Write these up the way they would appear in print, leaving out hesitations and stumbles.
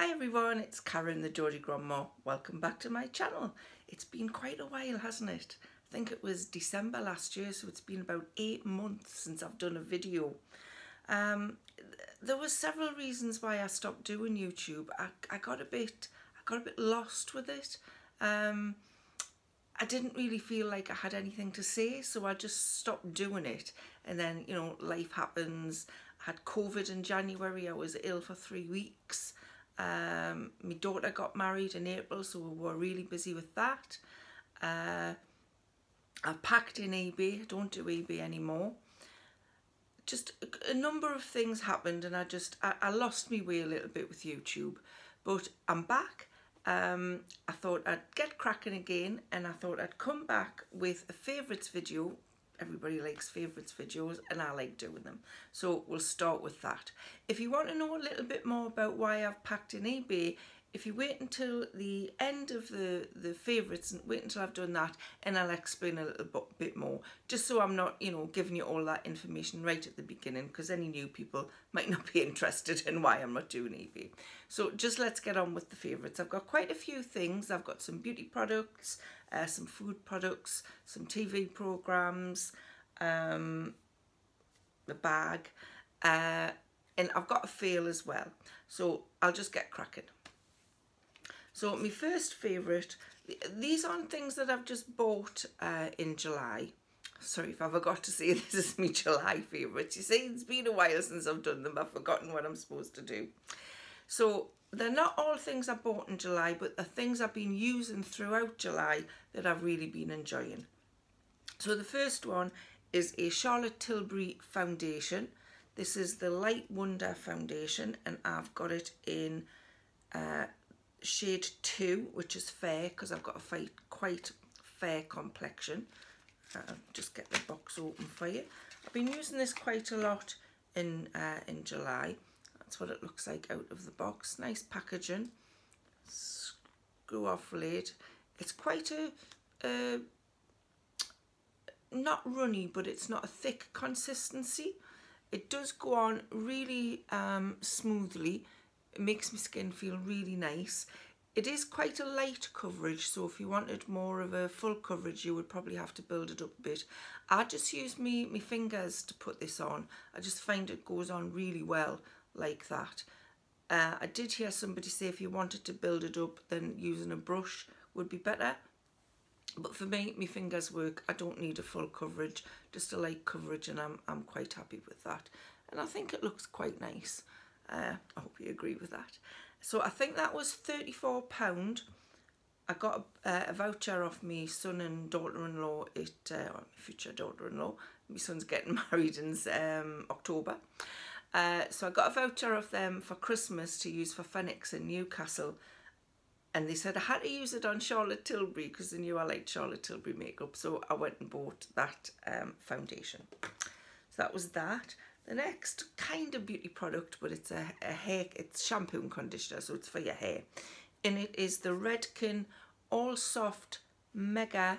Hi everyone, it's Karen the Geordie Grandma. Welcome back to my channel. It's been quite a while, hasn't it? I think it was December last year, so it's been about 8 months since I've done a video. There were several reasons why I stopped doing YouTube. I got a bit lost with it. I didn't really feel like I had anything to say, so I just stopped doing it. And then, you know, life happens. I had COVID in January. I was ill for 3 weeks. My daughter got married in April, so we were really busy with that. I packed in eBay. I don't do eBay anymore. Just a number of things happened, and I lost my way a little bit with YouTube. But I'm back. I thought I'd get cracking again, and I thought I'd come back with a favourites video. Everybody likes favourites videos, and I like doing them. So we'll start with that. If you want to know a little bit more about why I've packed in eBay, if you wait until the end of the favourites and wait until I've done that, and I'll explain a little bit more, just so I'm not, you know, giving you all that information right at the beginning, because any new people might not be interested in why I'm not doing eBay. So just let's get on with the favourites. I've got quite a few things. I've got some beauty products, some food products, some TV programmes, the bag, and I've got a fail as well. So I'll just get cracking. So my first favourite, these aren't things that I've just bought in July. Sorry if I forgot to say this is my July favourites. You see, it's been a while since I've done them. I've forgotten what I'm supposed to do. So they're not all things I bought in July, but the things I've been using throughout July that I've really been enjoying. So the first one is a Charlotte Tilbury foundation. This is the Light Wonder foundation, and I've got it in shade 2, which is fair, because I've got a quite fair complexion. Just get the box open for you. I've been using this quite a lot in July. That's what it looks like out of the box. Nice packaging. Screw off lid. It's quite a not runny, but it's not a thick consistency. It does go on really smoothly. It makes my skin feel really nice. It is quite a light coverage, so if you wanted more of a full coverage, you would probably have to build it up a bit. I just use my fingers to put this on. I just find it goes on really well like that. I did hear somebody say if you wanted to build it up, then using a brush would be better. But for me, my fingers work. I don't need a full coverage, just a light coverage, and I'm quite happy with that. And I think it looks quite nice. I hope you agree with that. So I think that was £34. I got a voucher off my son and daughter-in-law, my future daughter-in-law. My son's getting married in October. So I got a voucher off them for Christmas to use for Phoenix in Newcastle. And they said I had to use it on Charlotte Tilbury because they knew I liked Charlotte Tilbury makeup. So I went and bought that foundation. So that was that. The next kind of beauty product, but it's it's shampoo and conditioner, so it's for your hair. And it is the Redken All Soft Mega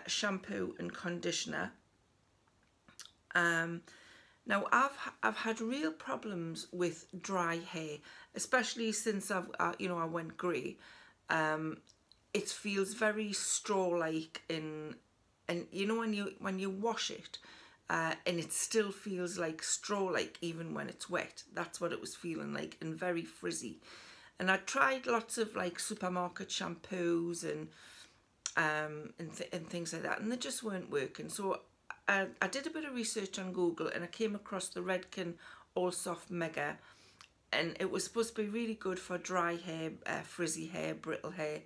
shampoo and conditioner. Now I've had real problems with dry hair, especially since I went grey. It feels very straw-like and you know when you wash it. And it still feels like straw-like even when it's wet. That's what it was feeling like, and very frizzy. And I tried lots of like supermarket shampoos and things like that, and they just weren't working. So I did a bit of research on Google, and I came across the Redken All Soft Mega, and it was supposed to be really good for dry hair, frizzy hair, brittle hair.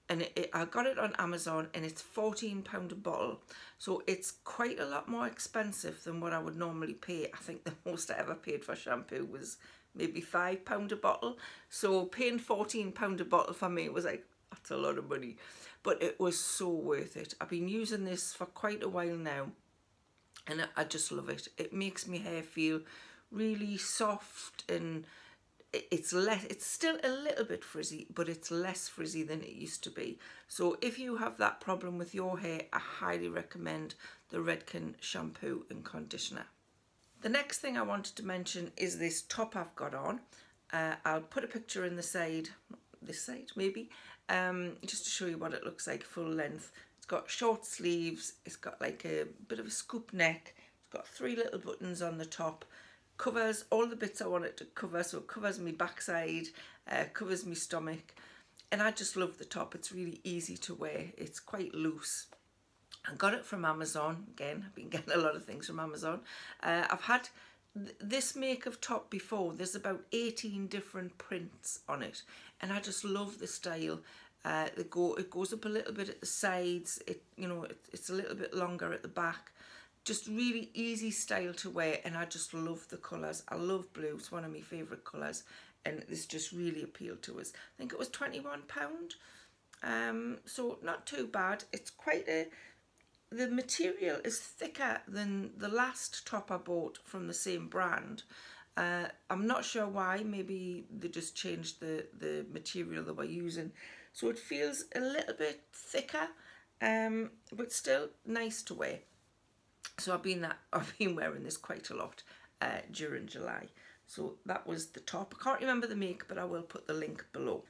And I got it on Amazon, and it's £14 a bottle. So it's quite a lot more expensive than what I would normally pay. I think the most I ever paid for shampoo was maybe £5 a bottle. So paying £14 a bottle for me was like, that's a lot of money. But it was so worth it. I've been using this for quite a while now, and I just love it. It makes my hair feel really soft, and it's still a little bit frizzy, but it's less frizzy than it used to be. So if you have that problem with your hair, I highly recommend the Redken shampoo and conditioner. The next thing I wanted to mention is this top I've got on. I'll put a picture in the side, this side maybe, just to show you what it looks like full length. It's got short sleeves, it's got like a bit of a scoop neck, it's got 3 little buttons on the top, covers all the bits I want it to cover, so it covers my backside, covers my stomach, and I just love the top. It's really easy to wear, it's quite loose. I got it from Amazon. Again, I've been getting a lot of things from Amazon. I've had this make of top before. There's about 18 different prints on it, and I just love the style. It goes up a little bit at the sides. It's a little bit longer at the back. Just really easy style to wear, and I just love the colours. I love blue. It's one of my favourite colours, and this just really appealed to us. I think it was £21. So not too bad. It's quite a... The material is thicker than the last top I bought from the same brand. I'm not sure why. Maybe they just changed the material they were using. So it feels a little bit thicker, but still nice to wear. So I've been wearing this quite a lot during July. So that was the top. I can't remember the make, but I will put the link below.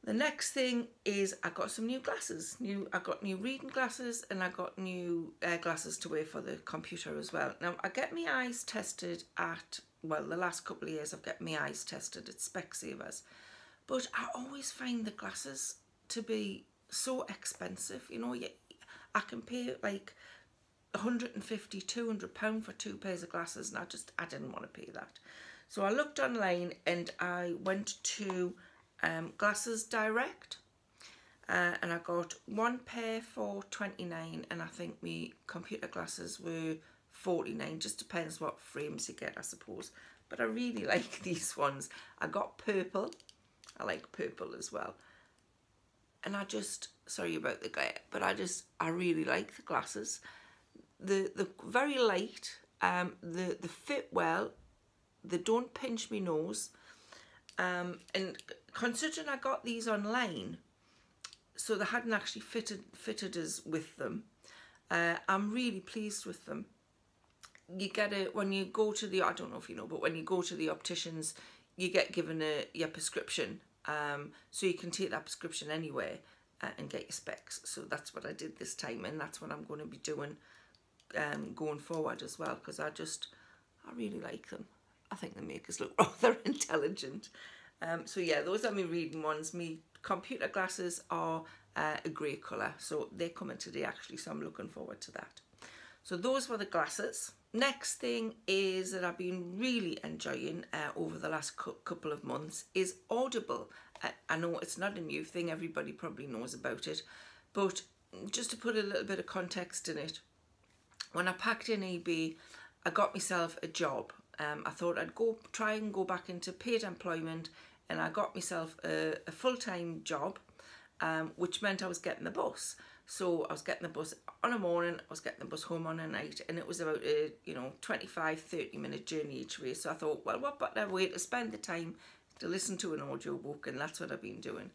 The next thing is I got some new glasses. I got new reading glasses, and I got new glasses to wear for the computer as well. Now, I get my eyes tested at, well, the last couple of years I've got my eyes tested at Specsavers. But I always find the glasses to be so expensive. You know, I can pay like £150, £200 for 2 pairs of glasses, and I didn't want to pay that. So I looked online and I went to Glasses Direct, and I got 1 pair for £29, and I think my computer glasses were £49. Just depends what frames you get, I suppose. But I really like these ones. I got purple. I like purple as well. And I just, sorry about the glare, but I really like the glasses. The very light. They fit well. They don't pinch me nose. And considering I got these online, so they hadn't actually fitted us with them, I'm really pleased with them. You get it when you go to the, I don't know if you know, but when you go to the opticians, you get given your prescription, so you can take that prescription anywhere and get your specs. So that's what I did this time, and that's what I'm going to be doing going forward as well, because I really like them. I think the makers look rather intelligent. So yeah, those are my reading ones. My computer glasses are a grey colour, so they're coming today actually, so I'm looking forward to that. So those were the glasses. Next thing is that I've been really enjoying over the last couple of months is Audible. I know it's not a new thing, everybody probably knows about it, but just to put a little bit of context in it, when I packed in eBay, I got myself a job. I thought I'd try and go back into paid employment, and I got myself a full-time job, which meant I was getting the bus. So I was getting the bus on a morning, I was getting the bus home on a night, and it was about a 25-30 minute journey each way. So I thought, well, what better way to spend the time to listen to an audiobook, and that's what I've been doing.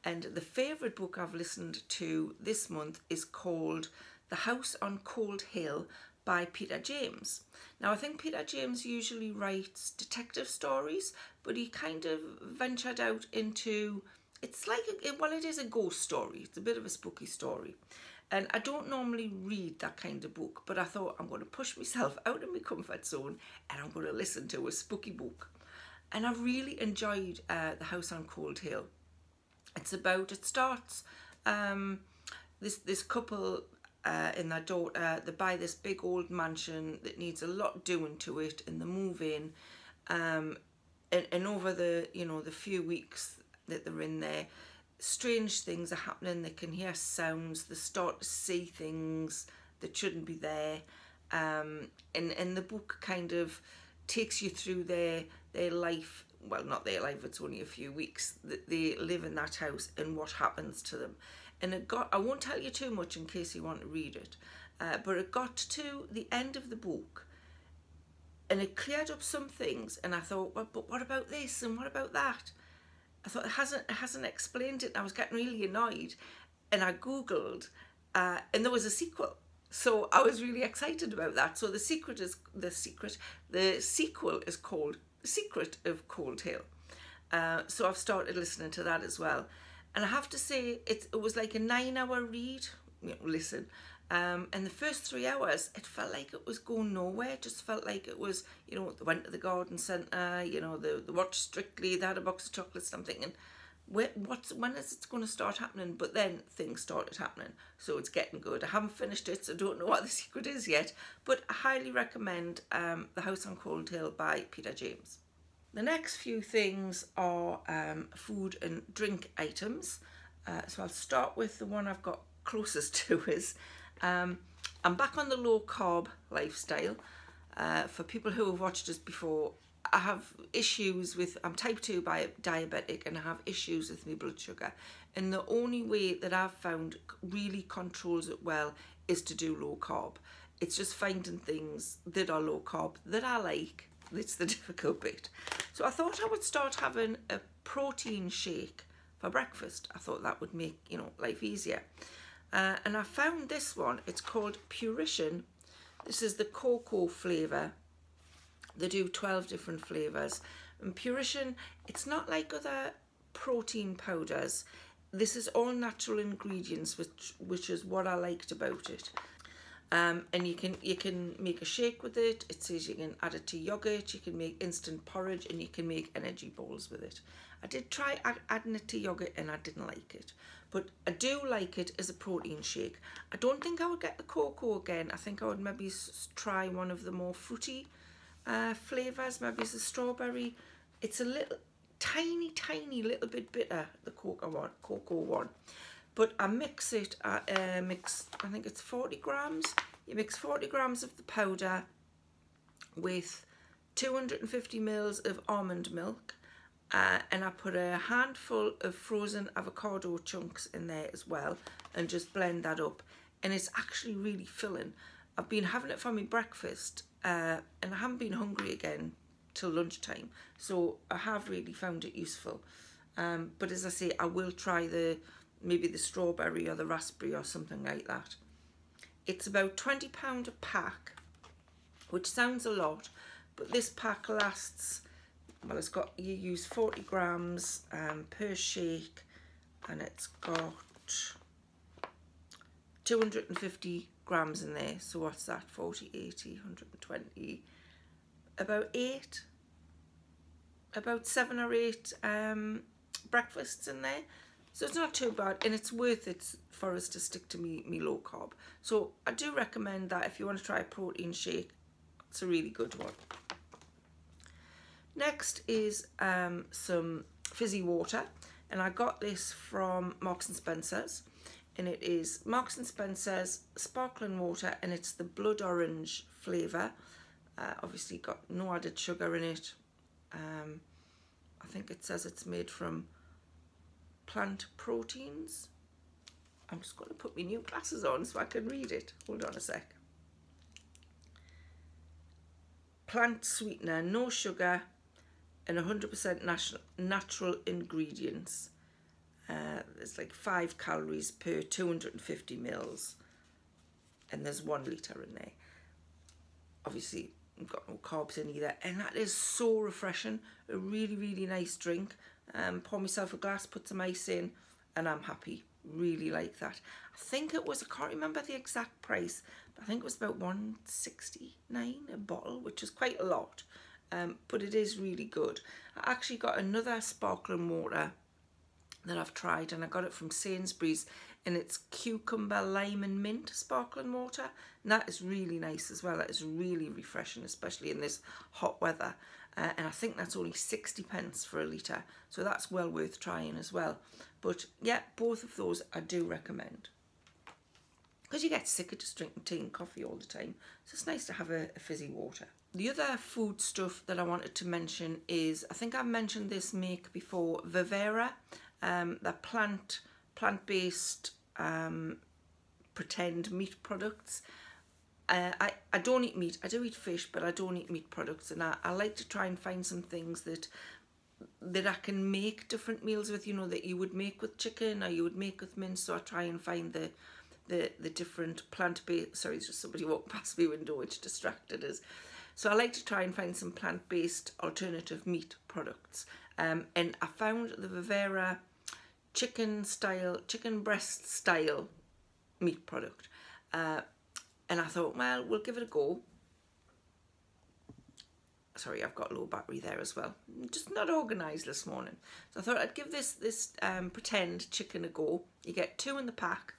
And the favourite book I've listened to this month is called The House on Cold Hill by Peter James. Now, I think Peter James usually writes detective stories, but he kind of ventured out into, it's like, it is a ghost story. It's a bit of a spooky story. And I don't normally read that kind of book, but I thought I'm going to push myself out of my comfort zone and I'm going to listen to a spooky book. And I really enjoyed The House on Cold Hill. It starts, this couple and their daughter, they buy this big old mansion that needs a lot doing to it, and they move in, and over the the few weeks that they're in there, strange things are happening. They can hear sounds, they start to see things that shouldn't be there, and the book kind of takes you through their life. Well, not their life, it's only a few weeks that they live in that house and what happens to them. And I won't tell you too much in case you want to read it, but it got to the end of the book and it cleared up some things, and I thought, well, but what about this and what about that? I thought it hasn't explained it, and I was getting really annoyed, and I googled and there was a sequel, so I was really excited about that. So the sequel is called The Secret of Cold Hill. So I've started listening to that as well. And I have to say, it was like a 9-hour read, listen. And the first 3 hours, it felt like it was going nowhere. It just felt like it was, they went to the garden centre, they watched Strictly, they had a box of chocolates. I'm thinking, when is it going to start happening? But then things started happening, so it's getting good. I haven't finished it, so I don't know what the secret is yet, but I highly recommend The House on Cold Hill by Peter James. The next few things are food and drink items. So I'll start with the one I've got closest to is I'm back on the low carb lifestyle. For people who have watched us before, I have issues with, I'm type 2 diabetic, and I have issues with my blood sugar. And the only way that I've found really controls it well is to do low carb. It's just finding things that are low carb that I like. That's the difficult bit. So I thought I would start having a protein shake for breakfast. I thought that would make, life easier. And I found this one. It's called Purition. This is the cocoa flavour. They do 12 different flavours. And Purition, it's not like other protein powders. This is all natural ingredients, which is what I liked about it. And you can make a shake with it. It says you can add it to yogurt, you can make instant porridge, and you can make energy balls with it. I did try adding it to yogurt and I didn't like it, but I do like it as a protein shake. I don't think I would get the cocoa again. I think I would maybe try one of the more fruity flavours. Maybe it's a strawberry. It's a little tiny little bit bitter, the cocoa one. But I mix it, I think it's 40 grams. You mix 40 grams of the powder with 250 mils of almond milk. And I put a handful of frozen avocado chunks in there as well, and just blend that up. And it's actually really filling. I've been having it for my breakfast, and I haven't been hungry again till lunchtime. So I have really found it useful. But as I say, I will try maybe the strawberry or the raspberry or something like that. It's about £20 a pack, which sounds a lot, but this pack lasts, well, you use 40 grams per shake, and it's got 250 grams in there. So what's that? 40, 80, 120, about 7 or 8 breakfasts in there. So it's not too bad, and it's worth it for us to stick to me low carb. So I do recommend that if you want to try a protein shake. It's a really good one. Next is some fizzy water, and I got this from Marks and Spencer's, and it is Marks and Spencer's sparkling water, and it's the blood orange flavour. Obviously got no added sugar in it. I think it says it's made from plant proteins. I'm just going to put my new glasses on so I can read it. Hold on a sec. Plant sweetener, no sugar, and 100% natural ingredients. There's like 5 calories per 250 mils, and there's 1 litre in there. Obviously, I've got no carbs in either, and that is so refreshing. A really nice drink. Pour myself a glass, put some ice in, and I'm happy. Really like that. I think it was, I can't remember the exact price, but I think it was about $1.69 a bottle, which is quite a lot, but it is really good. I actually got another sparkling water that I've tried, and I got it from Sainsbury's, and it's cucumber, lime and mint sparkling water, and that is really nice as well. That is really refreshing, especially in this hot weather. And I think that's only 60p for a litre, so that's well worth trying as well. But yeah, both of those I do recommend, because you get sick of just drinking tea and coffee all the time, so it's nice to have a fizzy water. The other food stuff that I wanted to mention is, I think I've mentioned this make before, Vivera, the plant-based pretend meat products. I don't eat meat. I do eat fish, but I don't eat meat products, and I like to try and find some things that I can make different meals with, that you would make with chicken or you would make with mince. So I try and find the different plant-based, sorry, there's just somebody walked past my window which distracted us. So I like to try and find some plant-based alternative meat products. and I found the Vivera chicken breast style meat product, and I thought, well, we'll give it a go. Sorry, I've got low battery there as well. I'm just not organised this morning. So I thought I'd give this pretend chicken a go. You get 2 in the pack.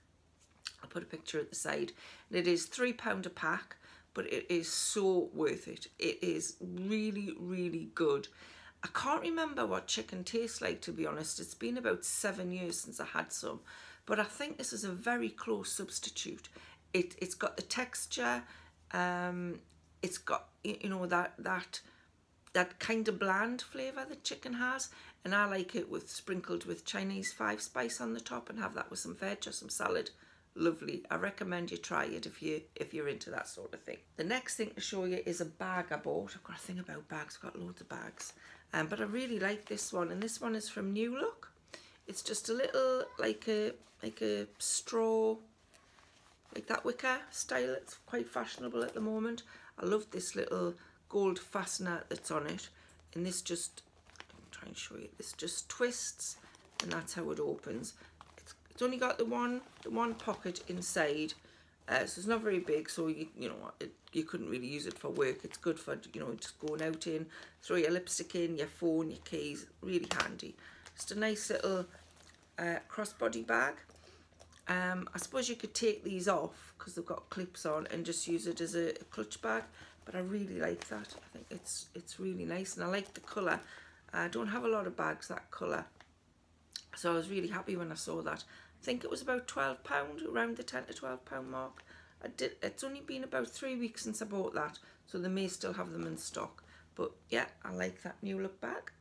I'll put a picture at the side. And it is £3 a pack, but it is so worth it. It is really, really good. I can't remember what chicken tastes like, to be honest. It's been about 7 years since I had some. But I think this is a very close substitute. It's got the texture, it's got, you know, that kind of bland flavour that chicken has, and I like it sprinkled with Chinese 5 spice on the top, and have that with some veg or some salad. Lovely. I recommend you try it if you're into that sort of thing. The next thing to show you is a bag I bought. I've got a thing about bags. I've got loads of bags, but I really like this one, and this one is from New Look. It's just a little like a straw, like that wicker style. It's quite fashionable at the moment. I love this little gold fastener that's on it, and this just, I'll try and show you, this just twists, and that's how it opens. It's only got the one pocket inside, so it's not very big, so you couldn't really use it for work. It's good for, you know, just going out in, throw your lipstick in, your phone, your keys, really handy. Just a nice little crossbody bag. I suppose you could take these off because they've got clips on and just use it as a clutch bag, but I really like that. I think it's really nice, and I like the colour. I don't have a lot of bags that colour, so I was really happy when I saw that. I think it was about £12, around the £10 to £12 mark. It's only been about 3 weeks since I bought that, so they may still have them in stock. But yeah, I like that New Look bag.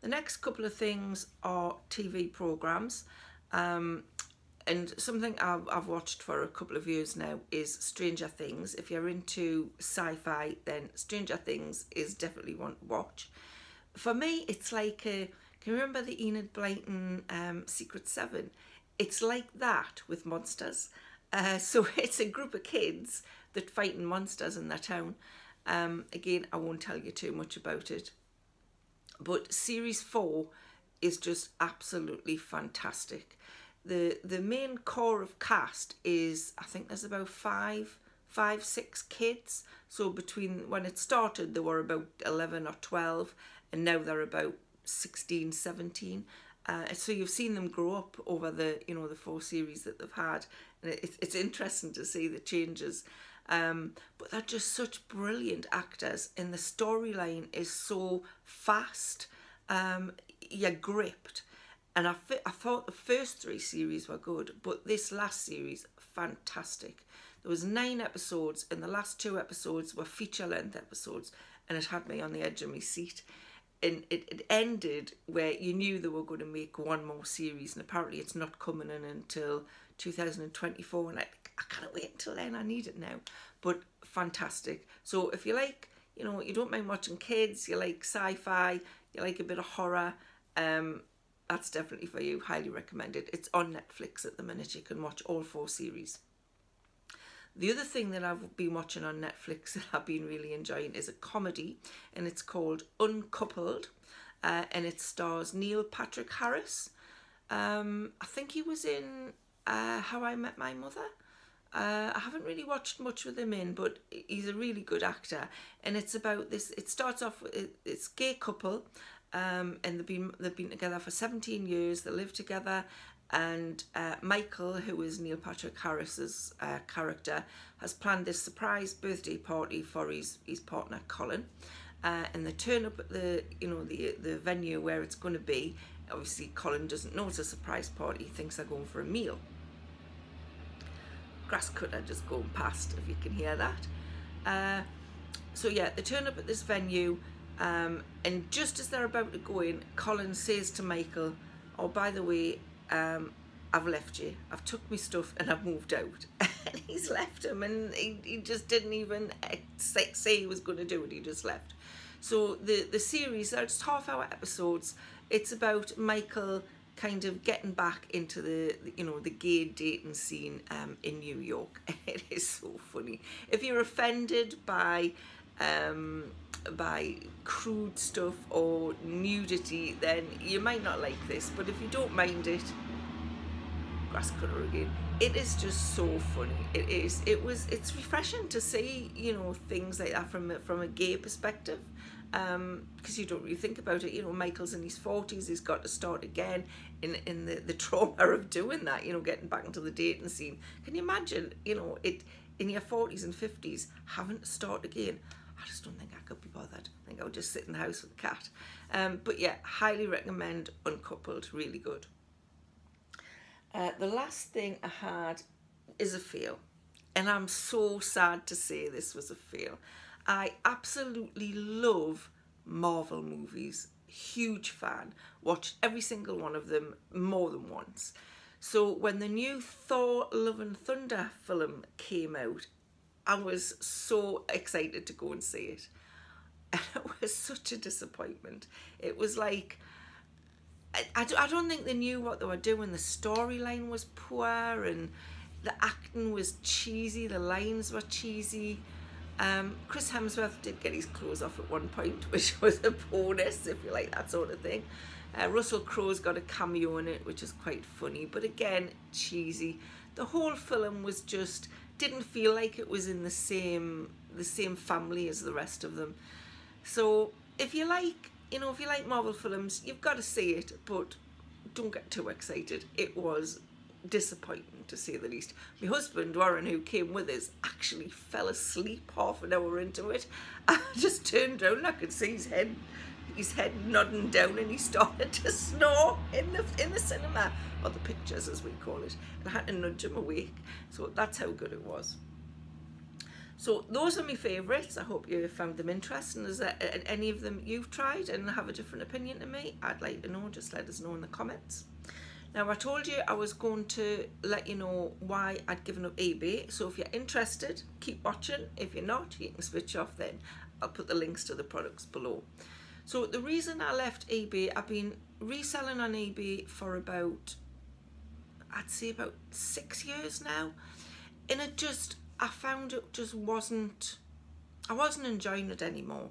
The next couple of things are TV programmes. And something I've watched for a couple of years now is Stranger Things. If you're into sci-fi, then Stranger Things is definitely one to watch. For me, it's like can you remember the Enid Blyton Secret 7? It's like that with monsters. So it's a group of kids that fighting monsters in their town. Again, I won't tell you too much about it. But series 4 is just absolutely fantastic. The main core of cast is, I think there's about 6 kids. So between when it started, there were about 11 or 12, and now they're about 16, 17. So you've seen them grow up over the 4 series that they've had, and it's interesting to see the changes. But they're just such brilliant actors, and the storyline is so fast. You're gripped. And I thought the first 3 series were good, but this last series, fantastic. There was 9 episodes, and the last 2 episodes were feature-length episodes, and it had me on the edge of my seat. And it ended where you knew they were going to make 1 more series, and apparently it's not coming in until 2024, and I can't wait until then. I need it now. But fantastic. So if you like, you don't mind watching kids, you like sci-fi, you like a bit of horror, that's definitely for you. Highly recommended. It's on Netflix at the minute. You can watch all 4 series. The other thing that I've been watching on Netflix that I've been really enjoying is a comedy, and it's called Uncoupled, and it stars Neil Patrick Harris. I think he was in How I Met My Mother. I haven't really watched much with him in, but he's a really good actor, and it's about this. It starts off with it's a gay couple, and they've been together for 17 years. They live together, and Michael, who is Neil Patrick Harris's character, has planned this surprise birthday party for his partner Colin, and they turn up at the venue where it's going to be. Obviously, Colin doesn't know it's a surprise party. He thinks they're going for a meal. Grass cutter just going past, if you can hear that. So yeah, they turn up at this venue, and just as they're about to go in, Colin says to Michael, "Oh, by the way, I've left you. I've took my stuff and I've moved out." And he's left him, and he just didn't even say he was going to do it. He just left. So the series, it's half-hour episodes. It's about Michael kind of getting back into the gay dating scene in New York. It is so funny. If you're offended by by crude stuff or nudity, then you might not like this. But if you don't mind it, grass cutter again. It is just so funny. It is. It's refreshing to see, you know, things like that from a gay perspective, because you don't really think about it. You know, Michael's in his 40s. He's got to start again in the trauma of doing that. You know, getting back into the dating scene. Can you imagine? You know, it in your 40s and 50s having to start again. I just don't think I could be bothered. I think I would just sit in the house with the cat. But yeah, highly recommend Uncoupled. Really good. The last thing I had is a fail, and I'm so sad to say this was a fail. I absolutely love Marvel movies, huge fan, watched every single one of them more than once. So when the new Thor Love and Thunder film came out, I was so excited to go and see it, and it was such a disappointment. It was like, I don't think they knew what they were doing. The storyline was poor and the acting was cheesy, the lines were cheesy. Chris Hemsworth did get his clothes off at one point, which was a bonus, if you like that sort of thing. Russell Crowe's got a cameo in it, which is quite funny, but again, cheesy. The whole film was just, didn't feel like it was in the same family as the rest of them. So if you like, you know, if you like Marvel films, you've got to see it, but don't get too excited. It was disappointing, to say the least. My husband, Warren, who came with us, actually fell asleep half an hour into it. I just turned around and I could see his head nodding down, and he started to snore in the cinema, or the pictures as we call it. And I had to nudge him awake. So that's how good it was. So those are my favourites. I hope you found them interesting. Is there any of them you've tried and have a different opinion to me? I'd like to know. Just let us know in the comments. Now, I told you I was going to let you know why I'd given up eBay. So if you're interested, keep watching. If you're not, you can switch off then. I'll put the links to the products below. So the reason I left eBay, I've been reselling on eBay for about, I'd say about 6 years now. And I found it just I wasn't enjoying it anymore.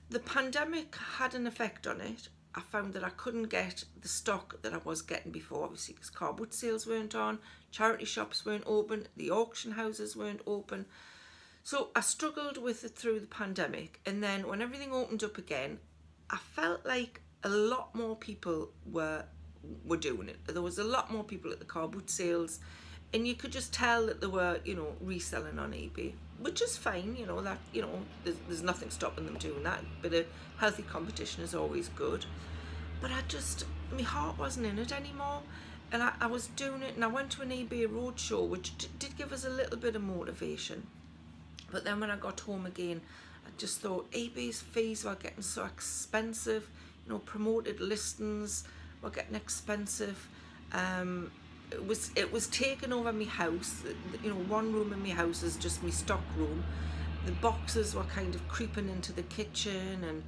The pandemic had an effect on it. I found that I couldn't get the stock that I was getting before, obviously, because car boot sales weren't on, charity shops weren't open, the auction houses weren't open. So I struggled with it through the pandemic, and then when everything opened up again, I felt like a lot more people were doing it. There was a lot more people at the car boot sales, and you could just tell that they were, you know, reselling on eBay, which is fine, you know, that, you know, there's nothing stopping them doing that. But a healthy competition is always good. But my heart wasn't in it anymore. And I was doing it, and I went to an eBay roadshow, which did give us a little bit of motivation. But then when I got home again, I just thought eBay's fees were getting so expensive. You know, promoted listings were getting expensive. It was taking over my house. You know, one room in my house is just my stock room. The boxes were kind of creeping into the kitchen, and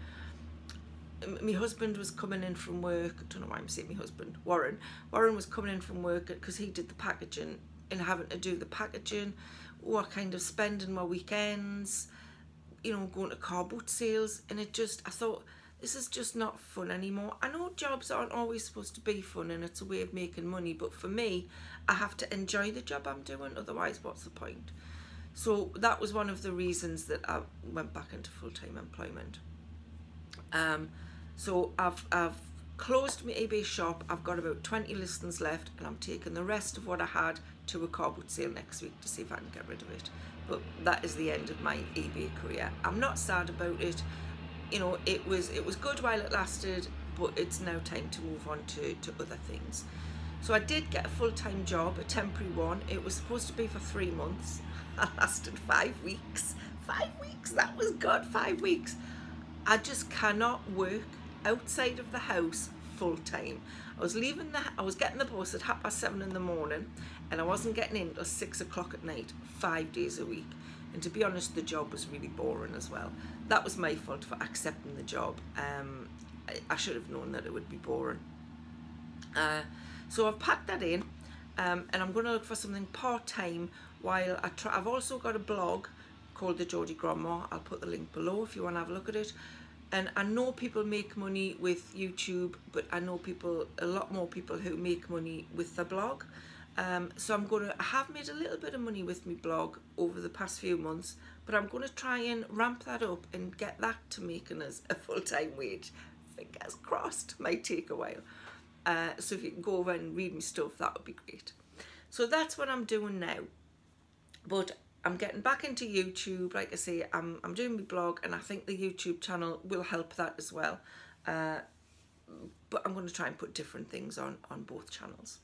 my husband was coming in from work. I don't know why I'm saying my husband, Warren. Warren was coming in from work because he did the packaging, and having to do the packaging, or kind of spending my weekends, you know, going to car boot sales. And I thought, this is just not fun anymore. I know jobs aren't always supposed to be fun, and it's a way of making money, but for me, I have to enjoy the job I'm doing, otherwise what's the point? So that was one of the reasons that I went back into full-time employment. So I've closed my eBay shop. I've got about 20 listings left, and I'm taking the rest of what I had to a car boot sale next week to see if I can get rid of it. But that is the end of my eBay career. I'm not sad about it. You know, it was good while it lasted, but it's now time to move on to other things. So I did get a full-time job, a temporary one. It was supposed to be for 3 months. I lasted 5 weeks. 5 weeks, that was good, 5 weeks. I just cannot work outside of the house full-time. I was getting the bus at 7:30 in the morning, and I wasn't getting in till 6 o'clock at night, 5 days a week. And to be honest, the job was really boring as well. That was my fault for accepting the job. I should have known that it would be boring. So I've packed that in, and I'm going to look for something part-time while I try. I've also got a blog called the Geordie Grandma. I'll put the link below if you want to have a look at it. And I know people make money with YouTube, but I know a lot more people who make money with the blog. So I have made a little bit of money with my blog over the past few months, but I'm going to try and ramp that up and get that to making us a full-time wage. Fingers crossed, might take a while. So if you can go over and read me stuff, that would be great. So that's what I'm doing now. But I'm getting back into YouTube. Like I say, I'm doing my blog, and I think the YouTube channel will help that as well. But I'm going to try and put different things on both channels.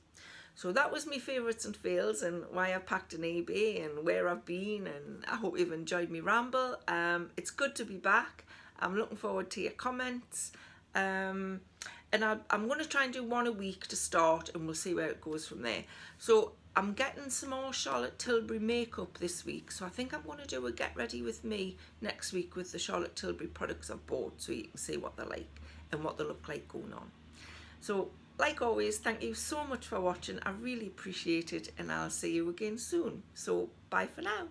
So that was my favourites and fails, and why I packed an AB, and where I've been, and I hope you've enjoyed me ramble. It's good to be back. I'm looking forward to your comments. And I'm going to try and do one a week to start, and we'll see where it goes from there. So I'm getting some more Charlotte Tilbury makeup this week, so I think I'm going to do a get ready with me next week with the Charlotte Tilbury products I've bought, so you can see what they're like and what they look like going on. So like always, thank you so much for watching. I really appreciate it, and I'll see you again soon. So bye for now.